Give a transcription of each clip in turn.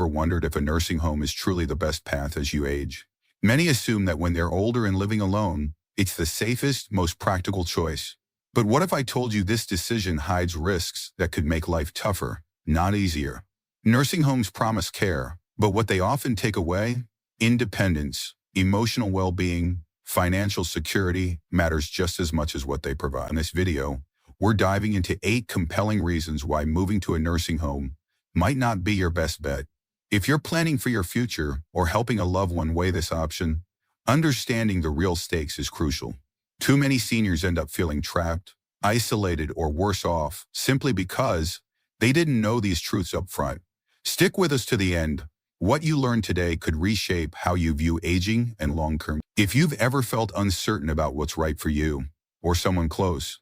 wondered if a nursing home is truly the best path as you age? Many assume that when they're older and living alone, it's the safest, most practical choice. But what if I told you this decision hides risks that could make life tougher, not easier? Nursing homes promise care, but what they often take away? Independence, emotional well-being, financial security matters just as much as what they provide. In this video, we're diving into 8 compelling reasons why moving to a nursing home might not be your best bet. If you're planning for your future or helping a loved one weigh this option, understanding the real stakes is crucial. Too many seniors end up feeling trapped, isolated, or worse off simply because they didn't know these truths up front. Stick with us to the end. What you learn today could reshape how you view aging and long-term. If you've ever felt uncertain about what's right for you or someone close,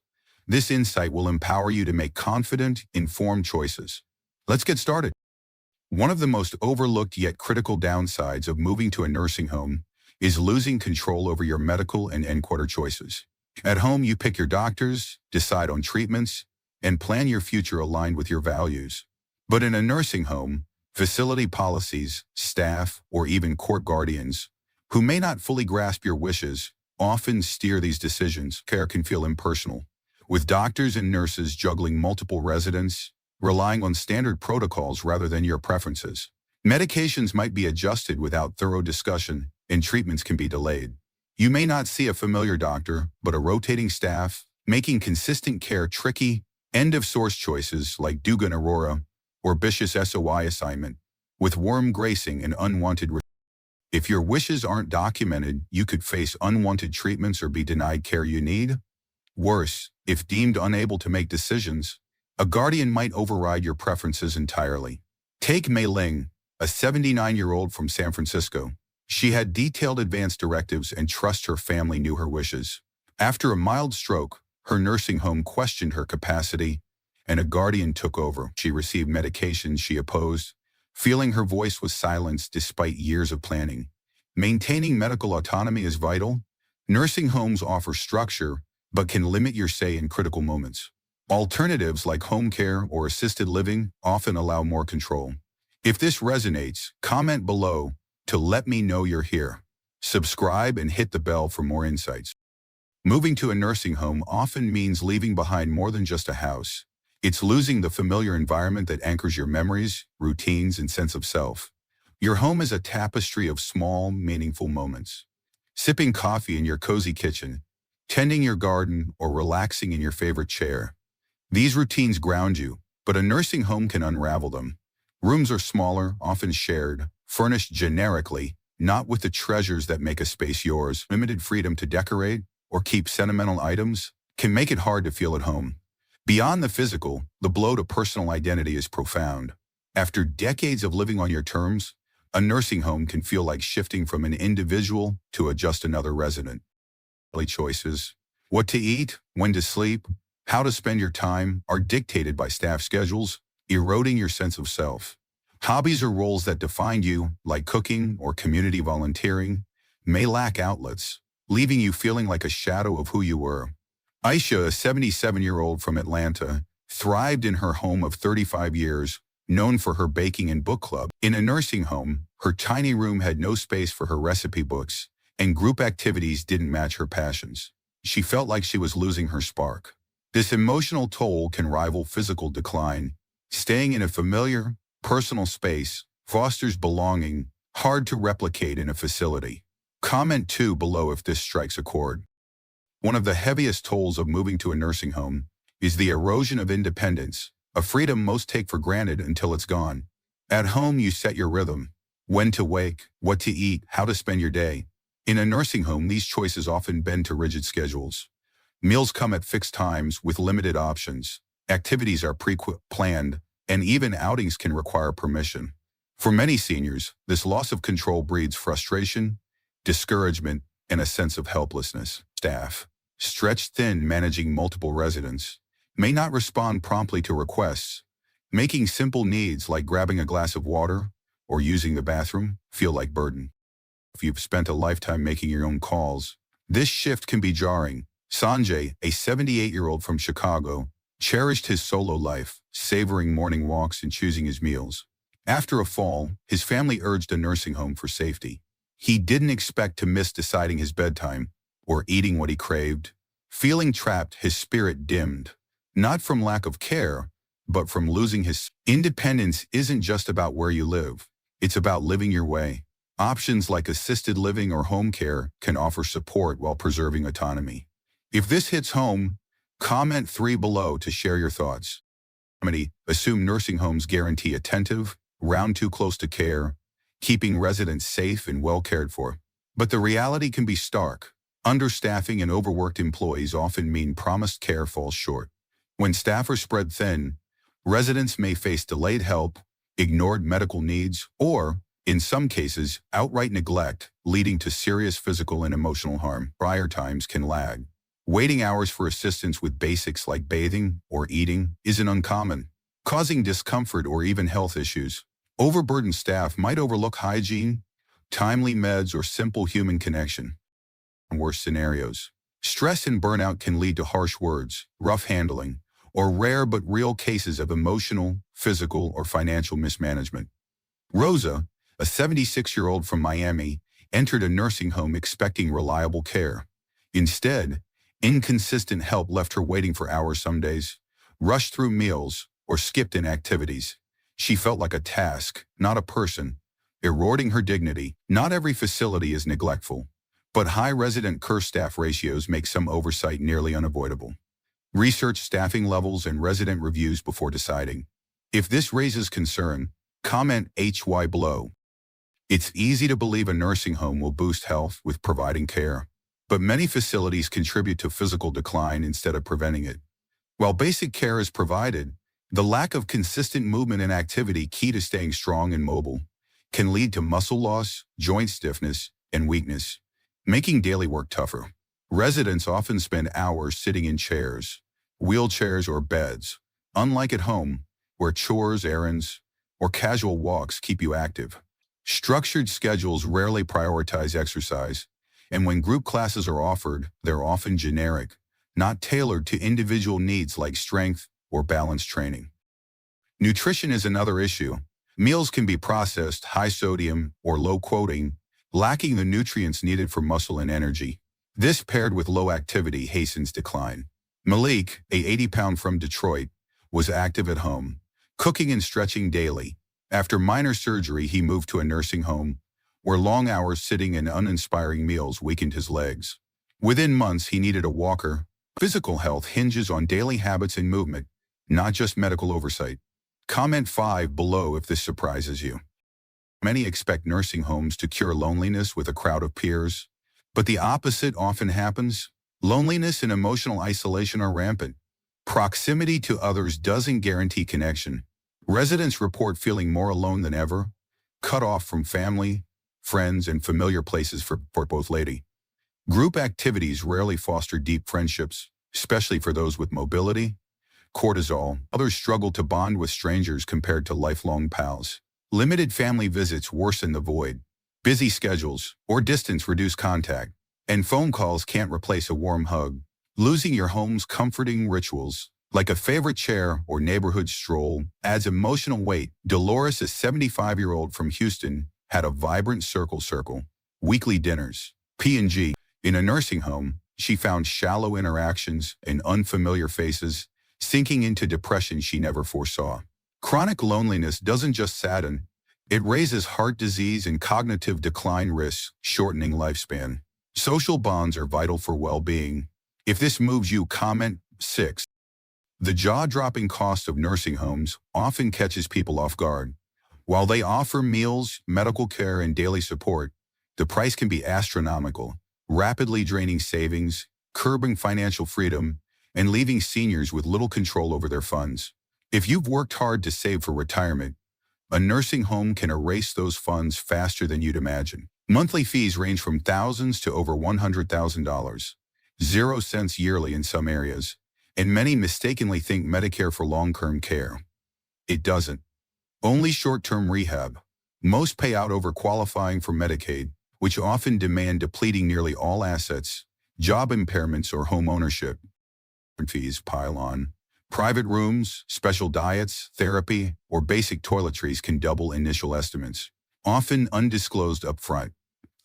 this insight will empower you to make confident, informed choices. Let's get started. One of the most overlooked yet critical downsides of moving to a nursing home is losing control over your medical and end-quarter choices. At home, you pick your doctors, decide on treatments, and plan your future aligned with your values. But in a nursing home, facility policies, staff, or even court guardians, who may not fully grasp your wishes, often steer these decisions. Care can feel impersonal, with doctors and nurses juggling multiple residents, relying on standard protocols rather than your preferences. Medications might be adjusted without thorough discussion, and treatments can be delayed. You may not see a familiar doctor, but a rotating staff, making consistent care tricky. End-of-source choices like Dugan Aurora or Bishop's SOI assignment, with worm gracing and unwanted. If your wishes aren't documented, you could face unwanted treatments or be denied care you need. Worse, if deemed unable to make decisions, a guardian might override your preferences entirely. Take Mei-Ling, a 79-year-old from San Francisco. She had detailed advance directives and trust her family knew her wishes. After a mild stroke, her nursing home questioned her capacity, and a guardian took over. She received medications she opposed, feeling her voice was silenced despite years of planning. Maintaining medical autonomy is vital. Nursing homes offer structure, but can limit your say in critical moments. Alternatives like home care or assisted living often allow more control. If this resonates, comment below to let me know you're here. Subscribe and hit the bell for more insights. Moving to a nursing home often means leaving behind more than just a house. It's losing the familiar environment that anchors your memories, routines, and sense of self. Your home is a tapestry of small, meaningful moments. Sipping coffee in your cozy kitchen, tending your garden, or relaxing in your favorite chair. These routines ground you, but a nursing home can unravel them. Rooms are smaller, often shared, furnished generically, not with the treasures that make a space yours. Limited freedom to decorate or keep sentimental items can make it hard to feel at home. Beyond the physical, the blow to personal identity is profound. After decades of living on your terms, a nursing home can feel like shifting from an individual to just another resident. Choices, what to eat, when to sleep, how to spend your time are dictated by staff schedules, eroding your sense of self. Hobbies or roles that defined you, like cooking or community volunteering, may lack outlets, leaving you feeling like a shadow of who you were. Aisha, a 77-year-old from Atlanta, thrived in her home of 35 years, known for her baking and book club. In a nursing home, her tiny room had no space for her recipe books, and group activities didn't match her passions. She felt like she was losing her spark. This emotional toll can rival physical decline. Staying in a familiar, personal space fosters belonging, hard to replicate in a facility. Comment 2 below if this strikes a chord. One of the heaviest tolls of moving to a nursing home is the erosion of independence, a freedom most take for granted until it's gone. At home, you set your rhythm, when to wake, what to eat, how to spend your day. In a nursing home, these choices often bend to rigid schedules. Meals come at fixed times with limited options. Activities are pre-planned, and even outings can require permission. For many seniors, this loss of control breeds frustration, discouragement, and a sense of helplessness. Staff, stretched thin managing multiple residents, may not respond promptly to requests, making simple needs like grabbing a glass of water or using the bathroom feel like burden. If you've spent a lifetime making your own calls, this shift can be jarring. Sanjay, a 78-year-old from Chicago, cherished his solo life, savoring morning walks and choosing his meals. After a fall, his family urged a nursing home for safety. He didn't expect to miss deciding his bedtime or eating what he craved. Feeling trapped, his spirit dimmed, not from lack of care, but from losing his independence. Isn't just about where you live. It's about living your way. Options like assisted living or home care can offer support while preserving autonomy. If this hits home, comment 3 below to share your thoughts. Assume nursing homes guarantee attentive, round too close to care, keeping residents safe and well cared for. But the reality can be stark. Understaffing and overworked employees often mean promised care falls short. When staff are spread thin, residents may face delayed help, ignored medical needs, or, in some cases, outright neglect, leading to serious physical and emotional harm. Prior times can lag. Waiting hours for assistance with basics like bathing or eating isn't uncommon, causing discomfort or even health issues. Overburdened staff might overlook hygiene, timely meds, or simple human connection. In worse scenarios, stress and burnout can lead to harsh words, rough handling, or rare but real cases of emotional, physical, or financial mismanagement. Rosa, a 76-year-old from Miami, entered a nursing home expecting reliable care. Instead, inconsistent help left her waiting for hours some days, rushed through meals, or skipped in activities. She felt like a task, not a person, eroding her dignity. Not every facility is neglectful, but high resident-care staff ratios make some oversight nearly unavoidable. Research staffing levels and resident reviews before deciding. If this raises concern, comment HY below. It's easy to believe a nursing home will boost health with providing care, but many facilities contribute to physical decline instead of preventing it. While basic care is provided, the lack of consistent movement and activity key to staying strong and mobile can lead to muscle loss, joint stiffness, and weakness, making daily work tougher. Residents often spend hours sitting in chairs, wheelchairs, or beds, unlike at home, where chores, errands, or casual walks keep you active. Structured schedules rarely prioritize exercise, and when group classes are offered, they're often generic, not tailored to individual needs like strength or balance training. Nutrition is another issue. Meals can be processed, high sodium, or low quoting, lacking the nutrients needed for muscle and energy. This, paired with low activity, hastens decline. Malik, a 80-pound from Detroit, was active at home, cooking and stretching daily. After minor surgery, he moved to a nursing home, where long hours sitting and uninspiring meals weakened his legs. Within months, he needed a walker. Physical health hinges on daily habits and movement, not just medical oversight. Comment 5 below if this surprises you. Many expect nursing homes to cure loneliness with a crowd of peers, but the opposite often happens. Loneliness and emotional isolation are rampant. Proximity to others doesn't guarantee connection. Residents report feeling more alone than ever, cut off from family, friends, and familiar places for both lady. Group activities rarely foster deep friendships, especially for those with mobility. Cortisol. Others struggle to bond with strangers compared to lifelong pals. Limited family visits worsen the void. Busy schedules or distance reduce contact, and phone calls can't replace a warm hug. Losing your home's comforting rituals, like a favorite chair or neighborhood stroll, adds emotional weight. Dolores, a 75-year-old from Houston, had a vibrant circle, weekly dinners, P&G. In a nursing home, she found shallow interactions and unfamiliar faces, sinking into depression she never foresaw. Chronic loneliness doesn't just sadden, it raises heart disease and cognitive decline risks, shortening lifespan. Social bonds are vital for well-being. If this moves you, comment 6. The jaw-dropping cost of nursing homes often catches people off guard. While they offer meals, medical care, and daily support, the price can be astronomical, rapidly draining savings, curbing financial freedom, and leaving seniors with little control over their funds. If you've worked hard to save for retirement, a nursing home can erase those funds faster than you'd imagine. Monthly fees range from thousands to over $100,000, 0 cents yearly in some areas, and many mistakenly think Medicare for long-term care. It doesn't. Only short-term rehab. Most pay out over qualifying for Medicaid, which often demand depleting nearly all assets, job impairments, or home ownership. Fees pile on. Private rooms, special diets, therapy, or basic toiletries can double initial estimates, often undisclosed upfront.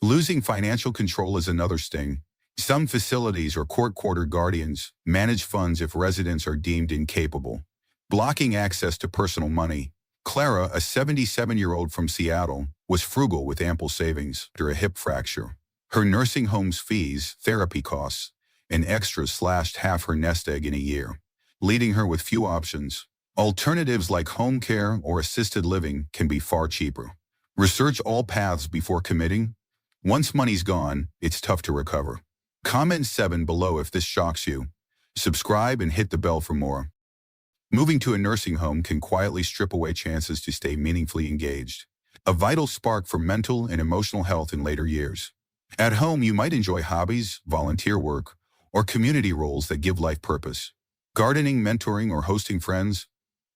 Losing financial control is another sting. Some facilities or court-ordered guardians manage funds if residents are deemed incapable, blocking access to personal money. Clara, a 77-year-old from Seattle, was frugal with ample savings after a hip fracture. Her nursing home's fees, therapy costs, and extras slashed half her nest egg in a year, leaving her with few options. Alternatives like home care or assisted living can be far cheaper. Research all paths before committing. Once money's gone, it's tough to recover. Comment 7 below if this shocks you. Subscribe and hit the bell for more. Moving to a nursing home can quietly strip away chances to stay meaningfully engaged, a vital spark for mental and emotional health in later years. At home, you might enjoy hobbies, volunteer work, or community roles that give life purpose. Gardening, mentoring, or hosting friends.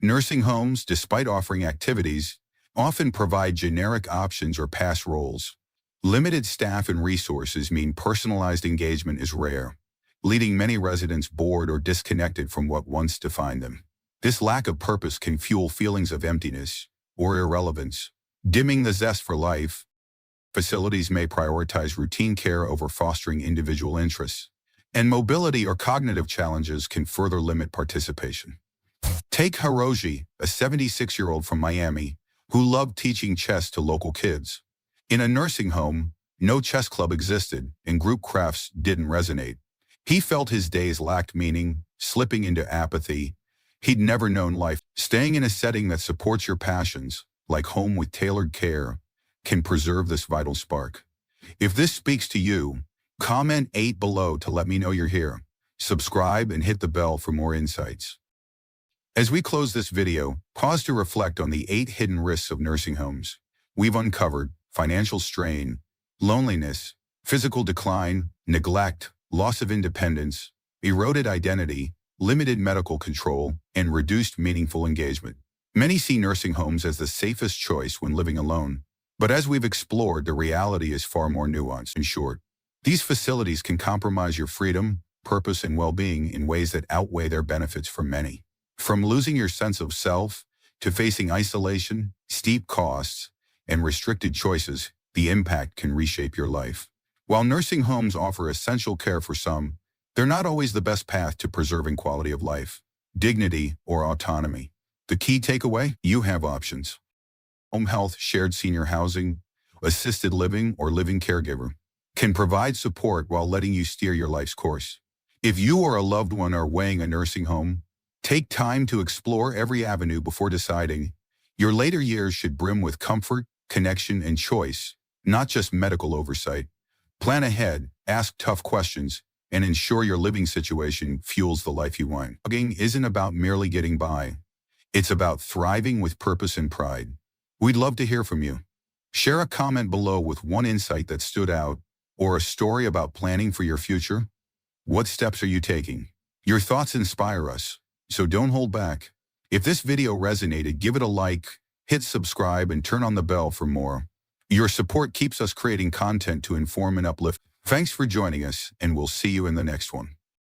Nursing homes, despite offering activities, often provide generic options or past roles. Limited staff and resources mean personalized engagement is rare, leaving many residents bored or disconnected from what once defined them. This lack of purpose can fuel feelings of emptiness or irrelevance, dimming the zest for life. Facilities may prioritize routine care over fostering individual interests, and mobility or cognitive challenges can further limit participation. Take Hiroshi, a 76-year-old from Miami, who loved teaching chess to local kids. In a nursing home, no chess club existed, and group crafts didn't resonate. He felt his days lacked meaning, slipping into apathy. He'd never known life. Staying in a setting that supports your passions, like home with tailored care, can preserve this vital spark. If this speaks to you, comment 8 below to let me know you're here. Subscribe and hit the bell for more insights. As we close this video, pause to reflect on the 8 hidden risks of nursing homes. We've uncovered financial strain, loneliness, physical decline, neglect, loss of independence, eroded identity, limited medical control, and reduced meaningful engagement. Many see nursing homes as the safest choice when living alone. But as we've explored, the reality is far more nuanced. In short, these facilities can compromise your freedom, purpose, and well-being in ways that outweigh their benefits for many. From losing your sense of self to facing isolation, steep costs, and restricted choices, the impact can reshape your life. While nursing homes offer essential care for some, they're not always the best path to preserving quality of life, dignity, or autonomy. The key takeaway? You have options. Home health, shared senior housing, assisted living, or living caregiver can provide support while letting you steer your life's course. If you or a loved one are weighing a nursing home, take time to explore every avenue before deciding. Your later years should brim with comfort, connection, and choice, not just medical oversight. Plan ahead, ask tough questions, and ensure your living situation fuels the life you want. Blogging isn't about merely getting by. It's about thriving with purpose and pride. We'd love to hear from you. Share a comment below with one insight that stood out or a story about planning for your future. What steps are you taking? Your thoughts inspire us, so don't hold back. If this video resonated, give it a like, hit subscribe, and turn on the bell for more. Your support keeps us creating content to inform and uplift. Thanks for joining us, and we'll see you in the next one.